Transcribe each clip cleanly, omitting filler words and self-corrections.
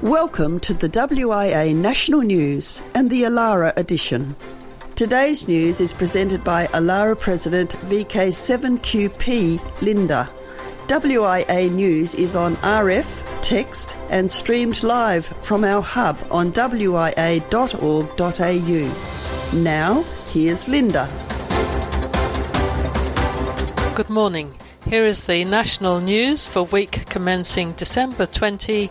Welcome to the WIA National News and the ALARA Edition. Today's news is presented by ALARA President VK1WIA Linda. WIA News is on RF, text and streamed live from our hub on wia.org.au. Now, here's Linda. Good morning. Here is the national news for week commencing December 2020.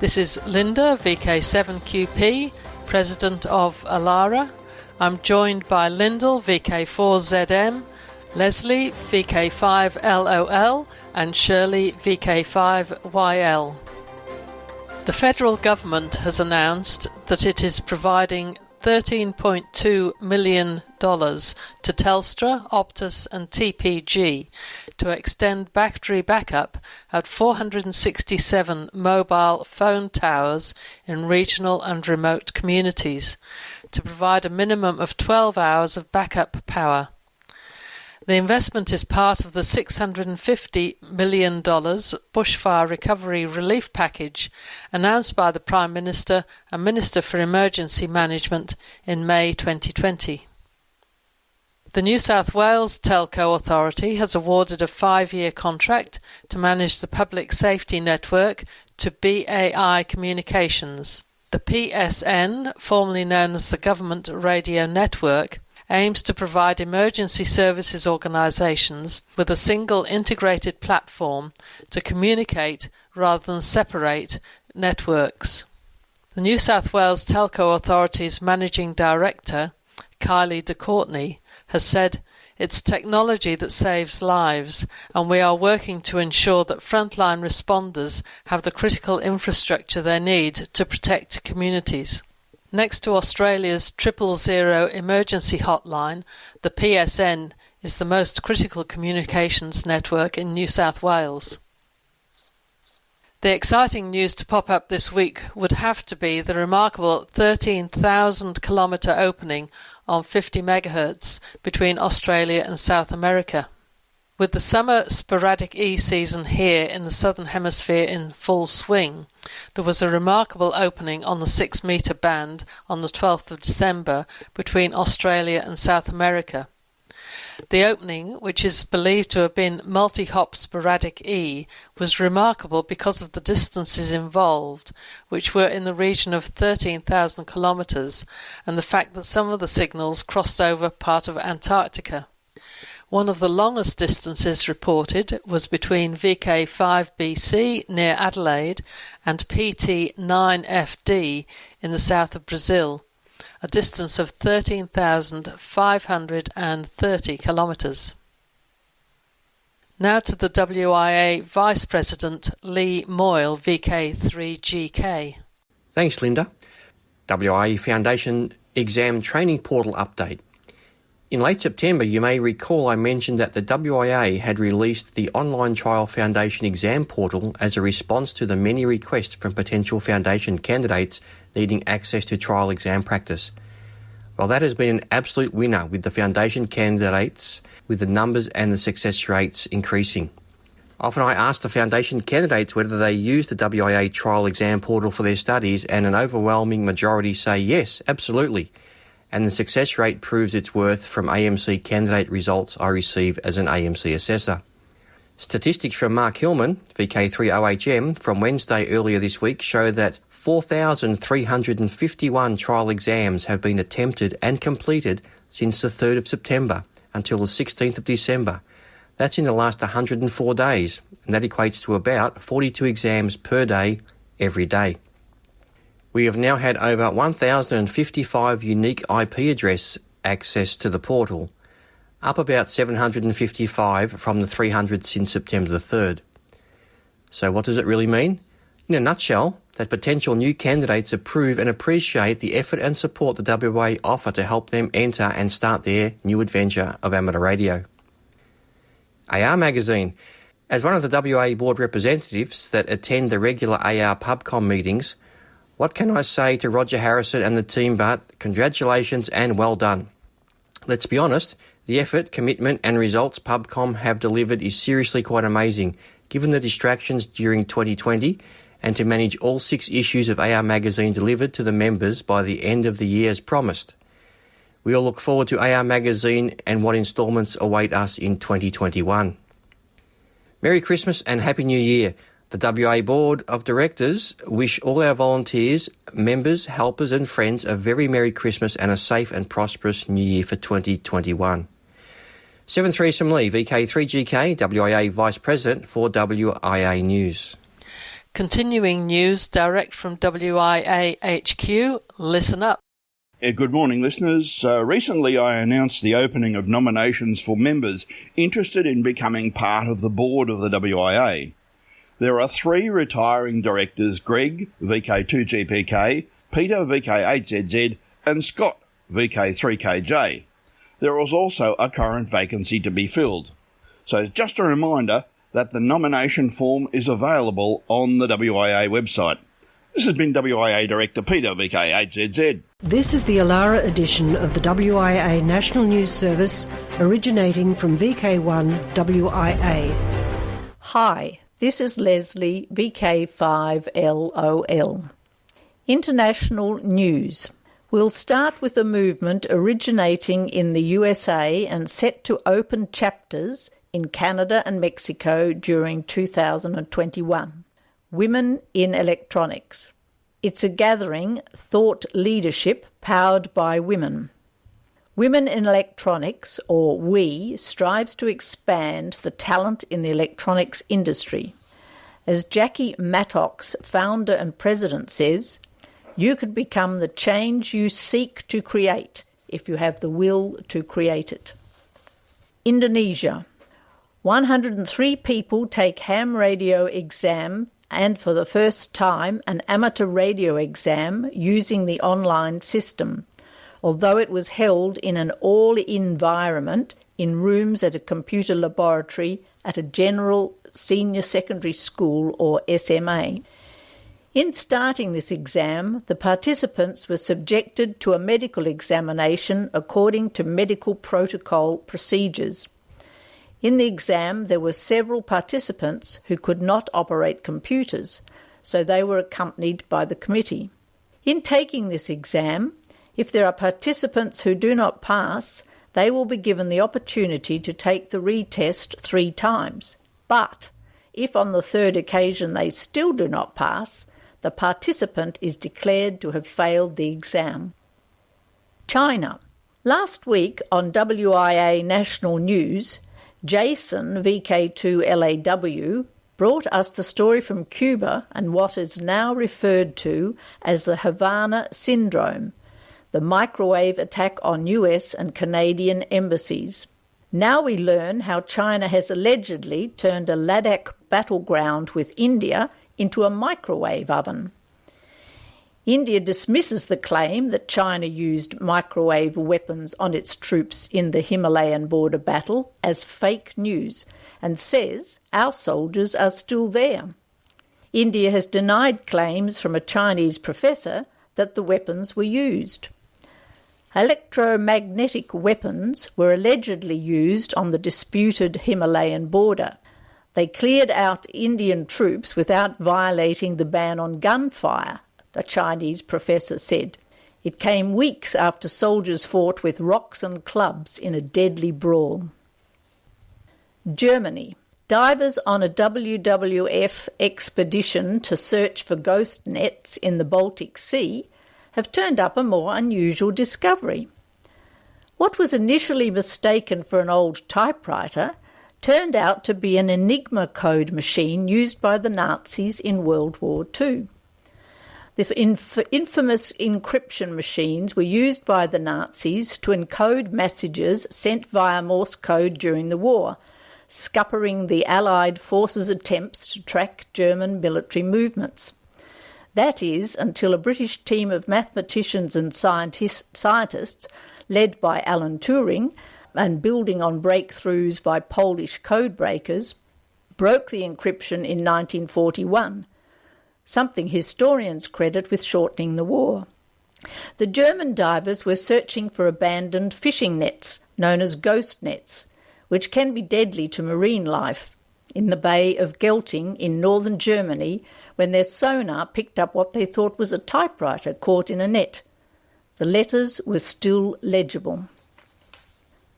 This is Linda, VK7QP, President of ALARA. I'm joined by Lyndall, VK4ZM, Leslie, VK5LOL, and Shirley, VK5YL. The federal government has announced that it is providing $13.2 million to Telstra, Optus and TPG to extend battery backup at 467 mobile phone towers in regional and remote communities to provide a minimum of 12 hours of backup power. The investment is part of the $650 million bushfire recovery relief package announced by the Prime Minister and Minister for Emergency Management in May 2020. The New South Wales Telco Authority has awarded a 5-year contract to manage the public safety network to BAI Communications. The PSN, formerly known as the Government Radio Network, aims to provide emergency services organisations with a single integrated platform to communicate rather than separate networks. The New South Wales Telco Authority's Managing Director, Kylie de Courtney, has said, "It's technology that saves lives, and we are working to ensure that frontline responders have the critical infrastructure they need to protect communities." Next to Australia's 000 emergency hotline, the PSN is the most critical communications network in New South Wales. The exciting news to pop up this week would have to be the remarkable 13,000 kilometre opening on 50 MHz between Australia and South America. With the summer sporadic E-season here in the Southern Hemisphere in full swing, there was a remarkable opening on the 6-metre band on the 12th of December between Australia and South America. The opening, which is believed to have been multi-hop sporadic E, was remarkable because of the distances involved, which were in the region of 13,000 kilometres, and the fact that some of the signals crossed over part of Antarctica. One of the longest distances reported was between VK5BC near Adelaide and PT9FD in the south of Brazil, a distance of 13,530 kilometres. Now to the WIA Vice President Lee Moyle, VK3GK. Thanks, Linda. WIA Foundation Exam Training Portal Update. In late September, you may recall I mentioned that the WIA had released the Online Trial Foundation Exam Portal as a response to the many requests from potential foundation candidates needing access to trial exam practice. Well, that has been an absolute winner with the foundation candidates, with the numbers and the success rates increasing. Often I ask the foundation candidates whether they use the WIA Trial Exam Portal for their studies, and an overwhelming majority say yes, absolutely. And the success rate proves its worth from AMC candidate results I receive as an AMC assessor. Statistics from Mark Hillman, VK3OHM, from Wednesday earlier this week show that 4,351 trial exams have been attempted and completed since the 3rd of September until the 16th of December. That's in the last 104 days, and that equates to about 42 exams per day, every day. We have now had over 1,055 unique IP address access to the portal, up about 755 from the 300 since September the 3rd. So what does it really mean? In a nutshell, that potential new candidates approve and appreciate the effort and support the WIA offer to help them enter and start their new adventure of amateur radio. AR Magazine. As one of the WIA board representatives that attend the regular AR PubCom meetings, what can I say to Roger Harrison and the team but congratulations and well done. Let's be honest, the effort, commitment and results PubCom have delivered is seriously quite amazing, given the distractions during 2020 and to manage all 6 issues of AR Magazine delivered to the members by the end of the year as promised. We all look forward to AR Magazine and what instalments await us in 2021. Merry Christmas and Happy New Year. The WA Board of Directors wish all our volunteers, members, helpers and friends a very Merry Christmas and a safe and prosperous New Year for 2021. 737 Lee, VK3GK, WIA Vice President for WIA News. Continuing news direct from WIA HQ, listen up. Good morning, listeners. Recently I announced the opening of nominations for members interested in becoming part of the board of the WIA. There are 3 retiring directors, Greg, VK2GPK, Peter, VK8ZZ, and Scott, VK3KJ. There is also a current vacancy to be filled. So just a reminder that the nomination form is available on the WIA website. This has been WIA Director Peter, VK8ZZ. This is the ALARA edition of the WIA National News Service, originating from VK1WIA. Hi, this is Leslie, VK5LOL. International news. We'll start with a movement originating in the USA and set to open chapters in Canada and Mexico during 2021. Women in Electronics. It's a gathering, thought leadership, powered by women. Women in Electronics, or WIA, strives to expand the talent in the electronics industry. As Jackie Mattox, founder and president, says, you could become the change you seek to create if you have the will to create it. Indonesia. 103 people take ham radio exam and for the first time an amateur radio exam using the online system, although it was held in an all-environment in rooms at a computer laboratory at a general senior secondary school or SMA. In starting this exam, the participants were subjected to a medical examination according to medical protocol procedures. In the exam, there were several participants who could not operate computers, so they were accompanied by the committee. In taking this exam, if there are participants who do not pass, they will be given the opportunity to take the retest 3 times. But if on the 3rd occasion they still do not pass, the participant is declared to have failed the exam. China. Last week on WIA National News, Jason, VK2LAW, brought us the story from Cuba and what is now referred to as the Havana Syndrome, the microwave attack on US and Canadian embassies. Now we learn how China has allegedly turned a Ladakh battleground with India into a microwave oven. India dismisses the claim that China used microwave weapons on its troops in the Himalayan border battle as fake news and says our soldiers are still there. India has denied claims from a Chinese professor that the weapons were used. Electromagnetic weapons were allegedly used on the disputed Himalayan border. They cleared out Indian troops without violating the ban on gunfire, a Chinese professor said. It came weeks after soldiers fought with rocks and clubs in a deadly brawl. Germany. Divers on a WWF expedition to search for ghost nets in the Baltic Sea have turned up a more unusual discovery. What was initially mistaken for an old typewriter turned out to be an Enigma code machine used by the Nazis in World War II. The infamous encryption machines were used by the Nazis to encode messages sent via Morse code during the war, scuppering the Allied forces' attempts to track German military movements. That is, until a British team of mathematicians and scientists, led by Alan Turing, and building on breakthroughs by Polish codebreakers, broke the encryption in 1941, something historians credit with shortening the war. The German divers were searching for abandoned fishing nets, known as ghost nets, which can be deadly to marine life. In the Bay of Gelting in northern Germany, when their sonar picked up what they thought was a typewriter caught in a net. The letters were still legible.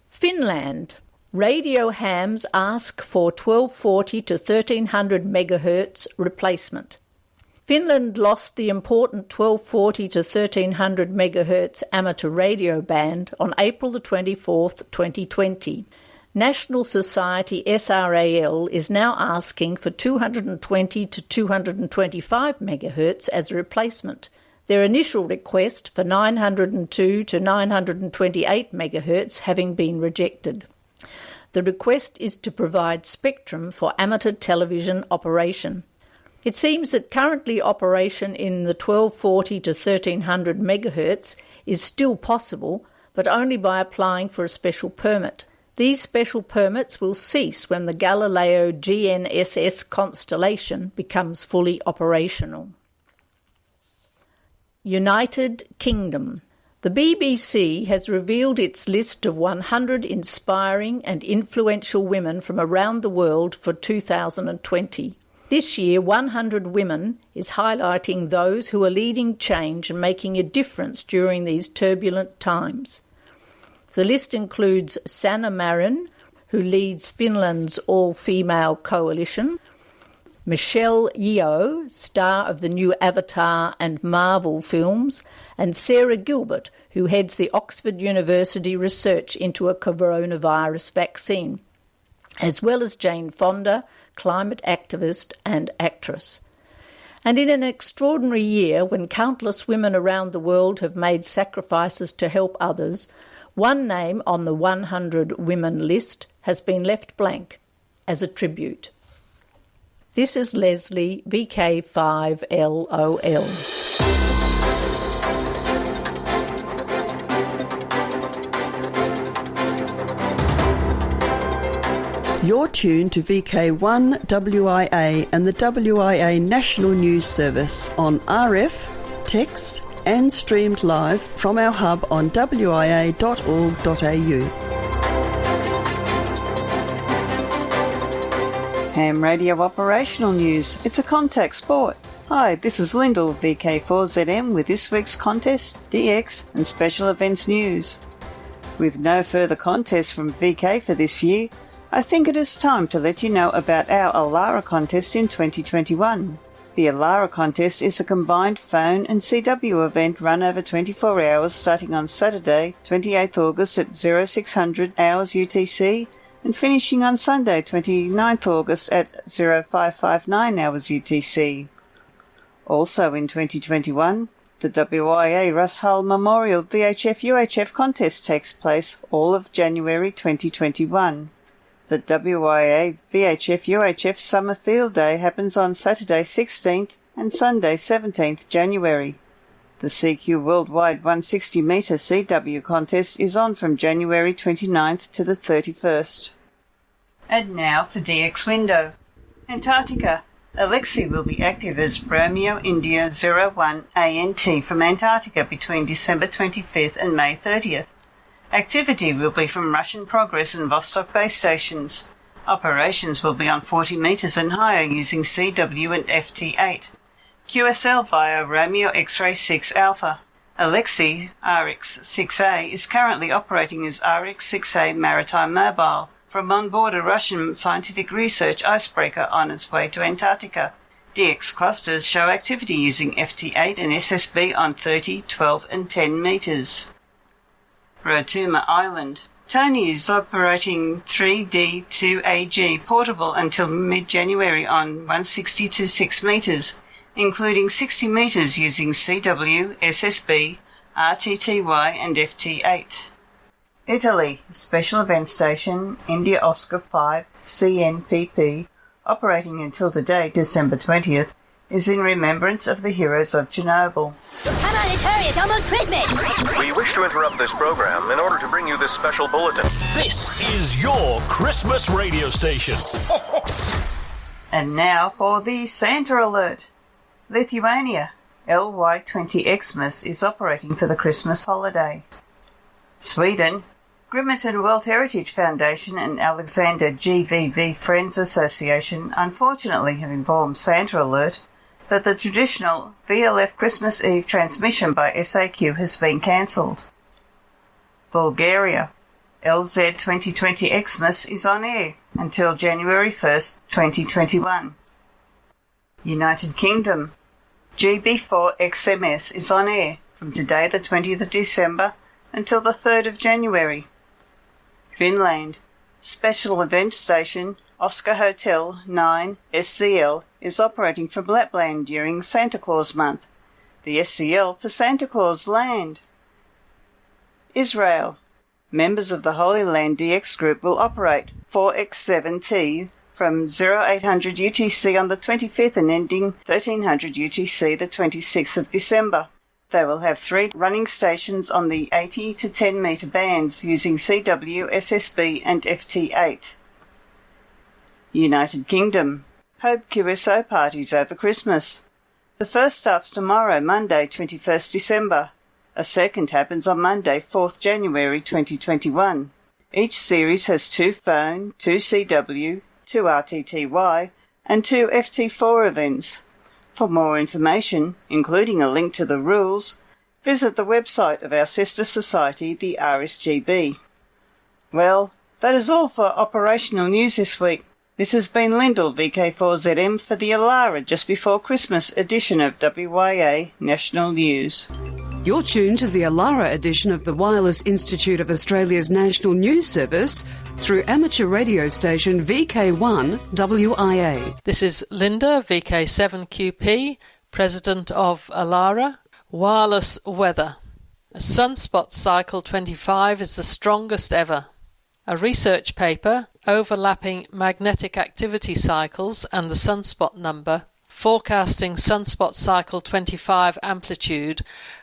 Finland. Radio hams ask for 1240 to 1300 MHz replacement. Finland lost the important 1240 to 1300 MHz amateur radio band on April the 24th, 2020. National Society SRAL is now asking for 220 to 225 MHz as a replacement. Their initial request for 902 to 928 MHz having been rejected. The request is to provide spectrum for amateur television operation. It seems that currently operation in the 1240 to 1300 MHz is still possible, but only by applying for a special permit. These special permits will cease when the Galileo GNSS constellation becomes fully operational. United Kingdom. The BBC has revealed its list of 100 inspiring and influential women from around the world for 2020. This year, 100 Women is highlighting those who are leading change and making a difference during these turbulent times. The list includes Sanna Marin, who leads Finland's all-female coalition, Michelle Yeoh, star of the new Avatar and Marvel films, and Sarah Gilbert, who heads the Oxford University research into a coronavirus vaccine, as well as Jane Fonda, climate activist and actress. And in an extraordinary year when countless women around the world have made sacrifices to help others, one name on the 100 women list has been left blank as a tribute. This is Leslie, VK1WIA. You're tuned to VK1WIA and the WIA National News Service on RF, text and streamed live from our hub on wia.org.au. Ham Radio Operational News. It's a contact sport. Hi, this is Lyndall, VK4ZM, with this week's contest, DX and special events news. With no further contests from VK for this year, I think it is time to let you know about our ALARA contest in 2021. The ALARA contest is a combined phone and CW event run over 24 hours starting on Saturday, 28th August at 0600 hours UTC and finishing on Sunday, 29th August at 0559 hours UTC. Also in 2021, the WIA Russ Hull Memorial VHF-UHF contest takes place all of January 2021. The WIA VHF-UHF Summer Field Day happens on Saturday 16th and Sunday 17th January. The CQ Worldwide 160 metre CW contest is on from January 29th to the 31st. And now for DX Window. Antarctica. Alexei will be active as Romeo India 01 ANT from Antarctica between December 25th and May 30th. Activity will be from Russian Progress and Vostok base stations. Operations will be on 40 metres and higher using CW and FT8. QSL via Romeo X-Ray 6 Alpha. Alexei RX-6A is currently operating as RX-6A Maritime Mobile from on board a Russian scientific research icebreaker on its way to Antarctica. DX clusters show activity using FT8 and SSB on 30, 12 and 10 metres. Rotuma Island. Tony is operating 3D2AG portable until mid-January on 160 to 6 metres, including 60 metres using CW, SSB, RTTY and FT8. Italy. Special Event Station, India Oscar 5, CNPP, operating until today, December 20th, is in remembrance of the heroes of Chernobyl. Come on, let's hurry, it's almost Christmas! We wish to interrupt this program in order to bring you this special bulletin. This is your Christmas radio station. And now for the Santa alert. Lithuania. LY20 Xmas is operating for the Christmas holiday. Sweden. Grimeton World Heritage Foundation and Alexander GVV Friends Association unfortunately have informed Santa Alert that the traditional VLF Christmas Eve transmission by SAQ has been cancelled. Bulgaria. LZ 2020 Xmas is on air until January 1st, 2021. United Kingdom. GB4 XMS is on air from today the 20th of December until the 3rd of January. Finland. Special event station Oscar Hotel 9 SCL is operating from Lapland during Santa Claus month. The SCL for Santa Claus Land. Israel. Members of the Holy Land DX group will operate 4X7T from 0800 UTC on the 25th and ending 1300 UTC the 26th of December. They will have 3 running stations on the 80 to 10 metre bands using CW, SSB and FT8. United Kingdom. Hope QSO parties over Christmas. The first starts tomorrow, Monday, 21st December. A second happens on Monday, 4th January 2021. Each series has 2 phone, 2 CW, 2 RTTY and 2 FT4 events. For more information, including a link to the rules, visit the website of our sister society, the RSGB. Well, that is all for operational news this week. This has been Lyndall, VK4ZM, for the ALARA Just Before Christmas edition of WIA National News. You're tuned to the ALARA edition of the Wireless Institute of Australia's National News Service through amateur radio station VK1WIA. This is Linda, VK7QP, President of ALARA. Wireless weather. Sunspot cycle 25 is the strongest ever. A research paper, Overlapping Magnetic Activity Cycles and the Sunspot Number, Forecasting Sunspot Cycle 25 Amplitude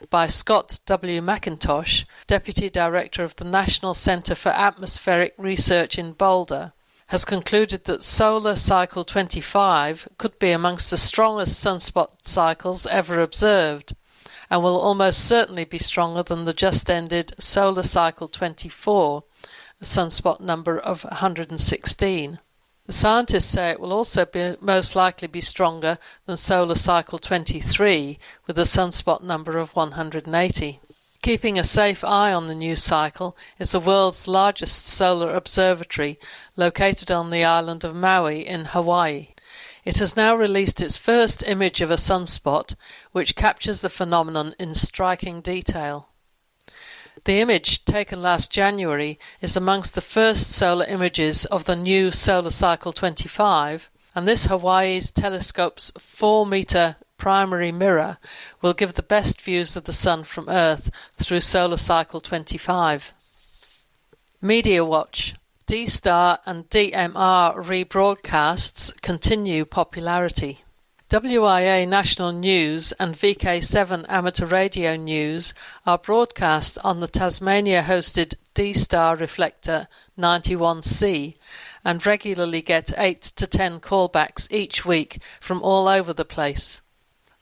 by Scott W. McIntosh, Deputy Director of the National Centre for Atmospheric Research in Boulder, has concluded that solar cycle 25 could be amongst the strongest sunspot cycles ever observed, and will almost certainly be stronger than the just-ended solar cycle 24, a sunspot number of 116. The scientists say it will also most likely be stronger than solar cycle 23, with a sunspot number of 180. Keeping a safe eye on the new cycle is the world's largest solar observatory, located on the island of Maui in Hawaii. It has now released its first image of a sunspot, which captures the phenomenon in striking detail. The image, taken last January, is amongst the first solar images of the new solar cycle 25, and this Hawaii's telescope's 4-metre primary mirror will give the best views of the Sun from Earth through solar cycle 25. Media Watch. D-Star and DMR rebroadcasts continue popularity. WIA National News and VK7 Amateur Radio News are broadcast on the Tasmania-hosted D-Star Reflector 91C and regularly get 8 to 10 callbacks each week from all over the place.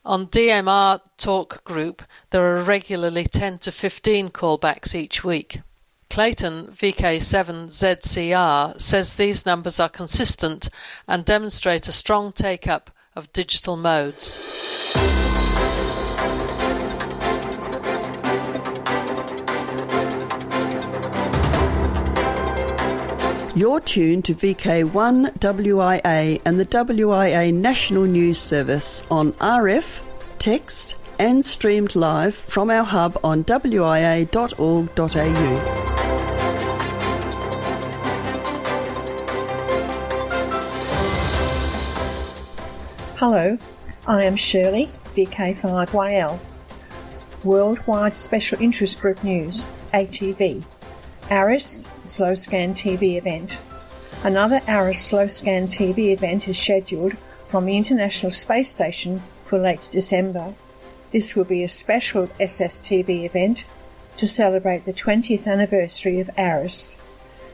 On DMR Talk Group, there are regularly 10 to 15 callbacks each week. Clayton, VK7ZCR, says these numbers are consistent and demonstrate a strong take-up of digital modes. You're tuned to VK1WIA and the WIA National News Service on RF, text and streamed live from our hub on wia.org.au. Hello, I am Shirley, VK5YL. Worldwide Special Interest Group News, ATV. ARIS Slow Scan TV event. Another ARIS Slow Scan TV event is scheduled from the International Space Station for late December. This will be a special SSTV event to celebrate the 20th anniversary of ARIS.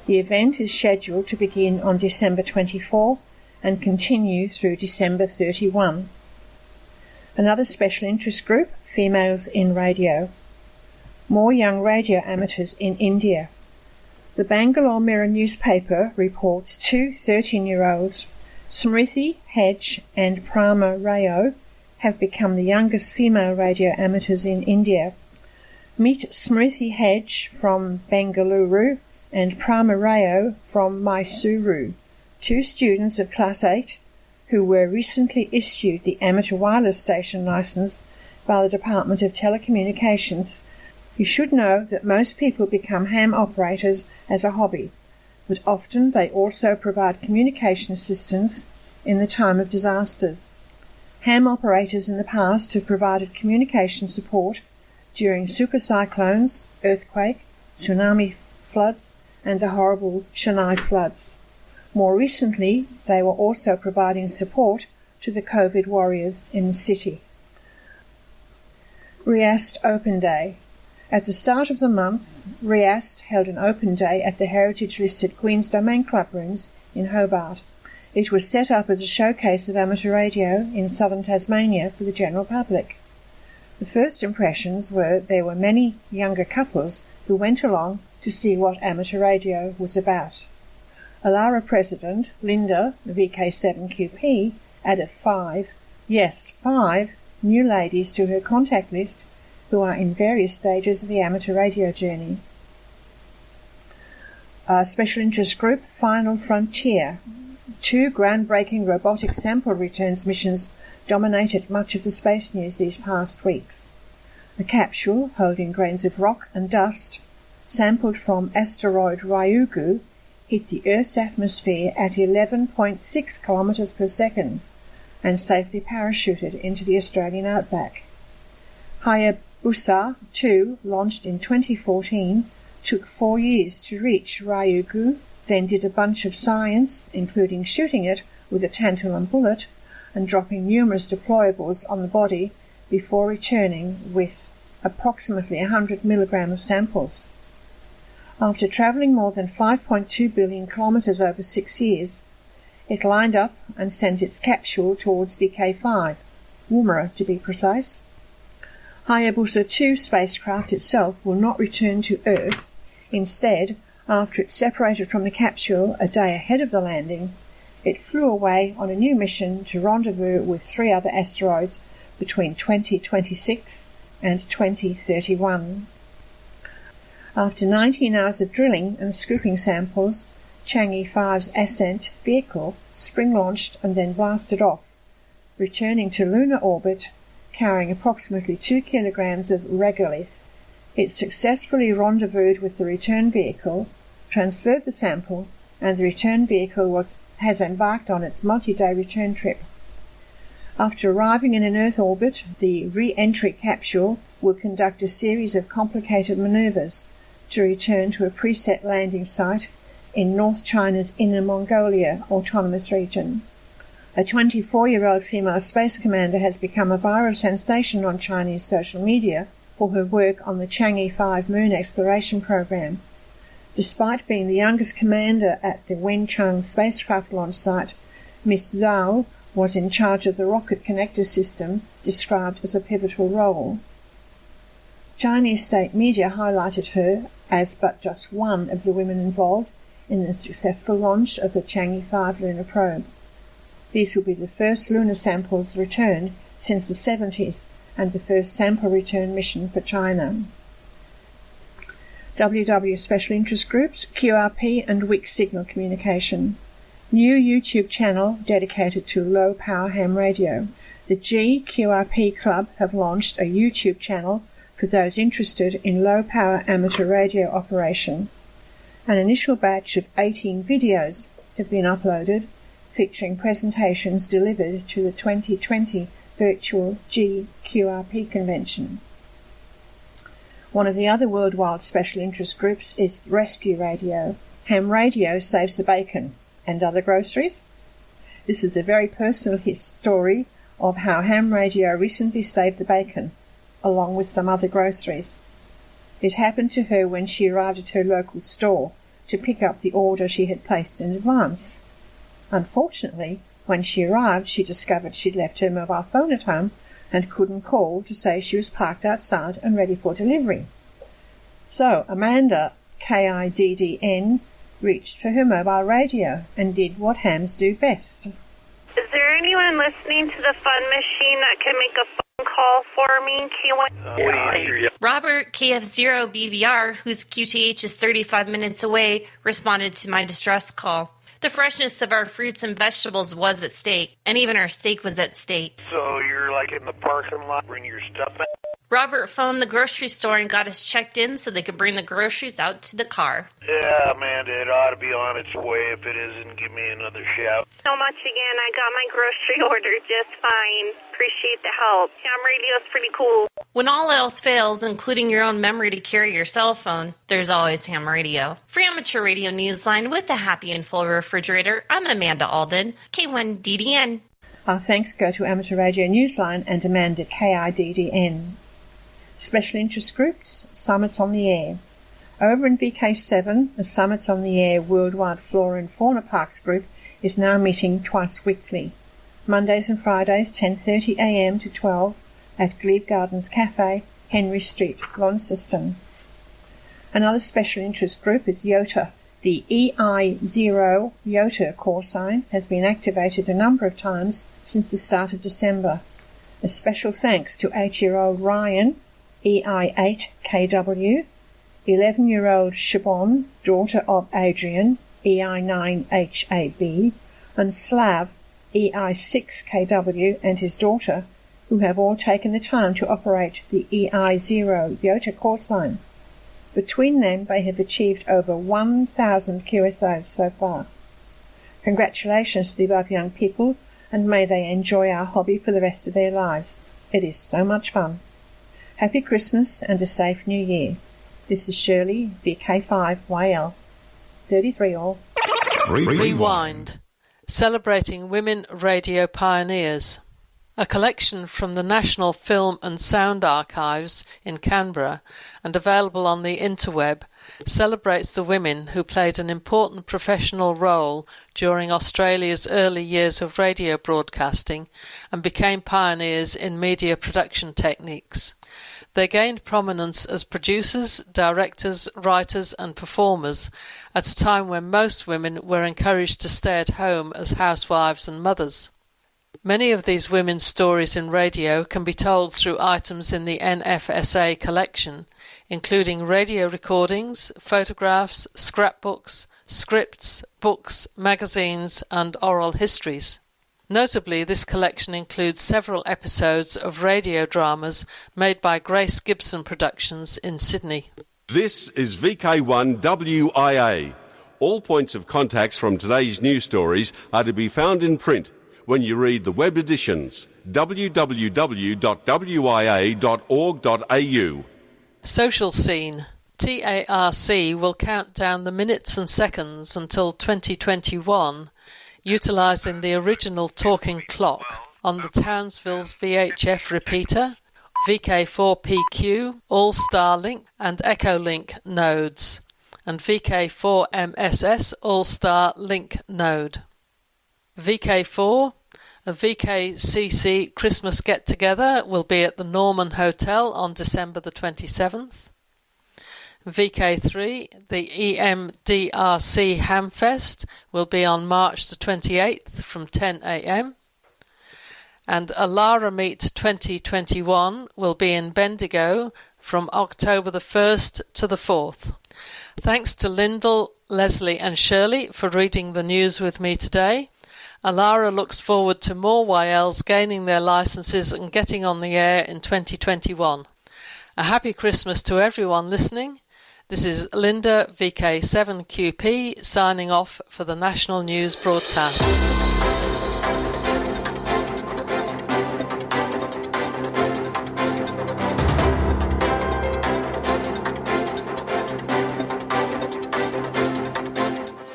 The event is scheduled to begin on December 24 and continue through December 31. Another special interest group, Females in Radio. More young radio amateurs in India. The Bangalore Mirror newspaper reports 2 13-year-olds, Smriti Hedge and Prama Rayo, have become the youngest female radio amateurs in India. Meet Smriti Hedge from Bengaluru and Prama Rao from Mysuru, 2 students of Class 8 who were recently issued the amateur wireless station licence by the Department of Telecommunications. You should know that most people become ham operators as a hobby, but often they also provide communication assistance in the time of disasters. Ham operators in the past have provided communication support during supercyclones, earthquake, tsunami floods, and the horrible Chennai floods. More recently, they were also providing support to the COVID warriors in the city. RIAST Open Day. At the start of the month, RIAST held an open day at the heritage-listed Queen's Domain Club Rooms in Hobart. It was set up as a showcase of amateur radio in southern Tasmania for the general public. The first impressions were there were many younger couples who went along to see what amateur radio was about. ALARA President Linda, VK7QP, added 5 new ladies to her contact list who are in various stages of the amateur radio journey. Special interest group Final Frontier. 2 groundbreaking robotic sample returns missions dominated much of the space news these past weeks. A capsule holding grains of rock and dust, sampled from asteroid Ryugu, hit the Earth's atmosphere at 11.6 kilometres per second and safely parachuted into the Australian outback. Hayabusa 2, launched in 2014, took 4 years to reach Ryugu, then did a bunch of science, including shooting it with a tantalum bullet and dropping numerous deployables on the body before returning with approximately 100 milligrams of samples. After travelling more than 5.2 billion kilometres over 6 years, it lined up and sent its capsule towards VK5, Woomera to be precise. Hayabusa 2 spacecraft itself will not return to Earth. Instead, after it separated from the capsule a day ahead of the landing, it flew away on a new mission to rendezvous with 3 other asteroids between 2026 and 2031. After 19 hours of drilling and scooping samples, Chang'e 5's ascent vehicle spring-launched and then blasted off, returning to lunar orbit carrying approximately 2 kilograms of regolith. It successfully rendezvoused with the return vehicle, transferred the sample, and the return vehicle has embarked on its multi-day return trip. After arriving in an Earth orbit, the re-entry capsule will conduct a series of complicated manoeuvres to return to a preset landing site in North China's Inner Mongolia Autonomous Region. A 24-year-old female space commander has become a viral sensation on Chinese social media for her work on the Chang'e 5 moon exploration program. Despite being the youngest commander at the Wenchang spacecraft launch site, Miss Zhao was in charge of the rocket connector system, described as a pivotal role. Chinese state media highlighted her as but just one of the women involved in the successful launch of the Chang'e 5 lunar probe. These will be the first lunar samples returned since the 70s and the first sample return mission for China. WW Special Interest Groups, QRP and weak signal communication. New YouTube channel dedicated to low-power ham radio. The GQRP Club have launched a YouTube channel for those interested in low-power amateur radio operation. An initial batch of 18 videos have been uploaded, featuring presentations delivered to the 2020 virtual GQRP convention. One of the other worldwide special interest groups is Rescue Radio. Ham radio saves the bacon and other groceries. This is a very personal story of how ham radio recently saved the bacon, along with some other groceries. It happened to her when she arrived at her local store to pick up the order she had placed in advance. Unfortunately, when she arrived, she discovered she'd left her mobile phone at home and couldn't call to say she was parked outside and ready for delivery. So Amanda, KIDDN, reached for her mobile radio and did what hams do best. Is there any anyone listening to the fun machine that can make a phone call for me? Robert KF0BVR, whose QTH is 35 minutes away, responded to my distress call. The freshness of our fruits and vegetables was at stake, and even our steak was at stake. So you're like in the parking lot bringing your stuff in? Robert phoned the grocery store and got us checked in so they could bring the groceries out to the car. Yeah, Amanda, it ought to be on its way. If it isn't, give me another shout. So much again. I got my grocery order just fine. Appreciate the help. Ham radio's pretty cool. When all else fails, including your own memory to carry your cell phone, there's always ham radio. For Amateur Radio Newsline with a happy and full refrigerator, I'm Amanda Alden, K1DDN. Our thanks go to Amateur Radio Newsline and Amanda KIDDN. Special interest groups, Summits on the Air. Over in VK7, the Summits on the Air Worldwide Flora and Fauna Parks group is now meeting twice weekly. Mondays and Fridays, 10:30 a.m. to 12 at Glebe Gardens Cafe, Henry Street, Launceston. Another special interest group is YOTA. The EI0 YOTA call sign has been activated a number of times since the start of December. A special thanks to 8-year-old Ryan, EI8KW, 11-year-old Siobhan, daughter of Adrian, EI9HAB, and Slav, EI6KW, and his daughter, who have all taken the time to operate the EI0 YOTA call sign. Between them, they have achieved over 1,000 QSOs so far. Congratulations to the above young people, and may they enjoy our hobby for the rest of their lives. It is so much fun. Happy Christmas and a safe New Year. This is Shirley, VK1WIA. 33 all. Rewind. Celebrating Women Radio Pioneers. A collection from the National Film and Sound Archives in Canberra and available on the interweb celebrates the women who played an important professional role during Australia's early years of radio broadcasting and became pioneers in media production techniques. They gained prominence as producers, directors, writers and performers at a time when most women were encouraged to stay at home as housewives and mothers. Many of these women's stories in radio can be told through items in the NFSA collection, including radio recordings, photographs, scrapbooks, scripts, books, magazines and oral histories. Notably, this collection includes several episodes of radio dramas made by Grace Gibson Productions in Sydney. This is VK1WIA. All points of contacts from today's news stories are to be found in print when you read the web editions, www.wia.org.au. Social Scene. TARC will count down the minutes and seconds until 2021, utilising the original talking clock on the Townsville's VHF repeater, VK4PQ, All-Star Link and Echolink nodes, and VK4MSS All-Star Link node. VK4, a VKCC Christmas get-together will be at the Norman Hotel on December the 27th. VK3, the EMDRC Hamfest will be on March the 28th from 10 a.m. And ALARA Meet 2021 will be in Bendigo from October the 1st to the 4th. Thanks to Lyndall, Leslie and Shirley for reading the news with me today. ALARA looks forward to more YLs gaining their licences and getting on the air in 2021. A happy Christmas to everyone listening. This is Linda, VK7QP, signing off for the National News Broadcast.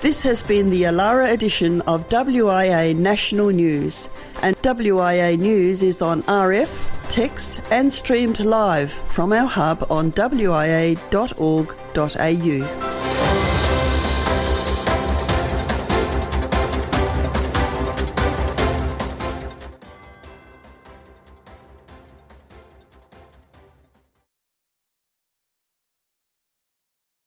This has been the ALARA edition of WIA National News, and WIA News is on RF, text and streamed live from our hub on wia.org.au.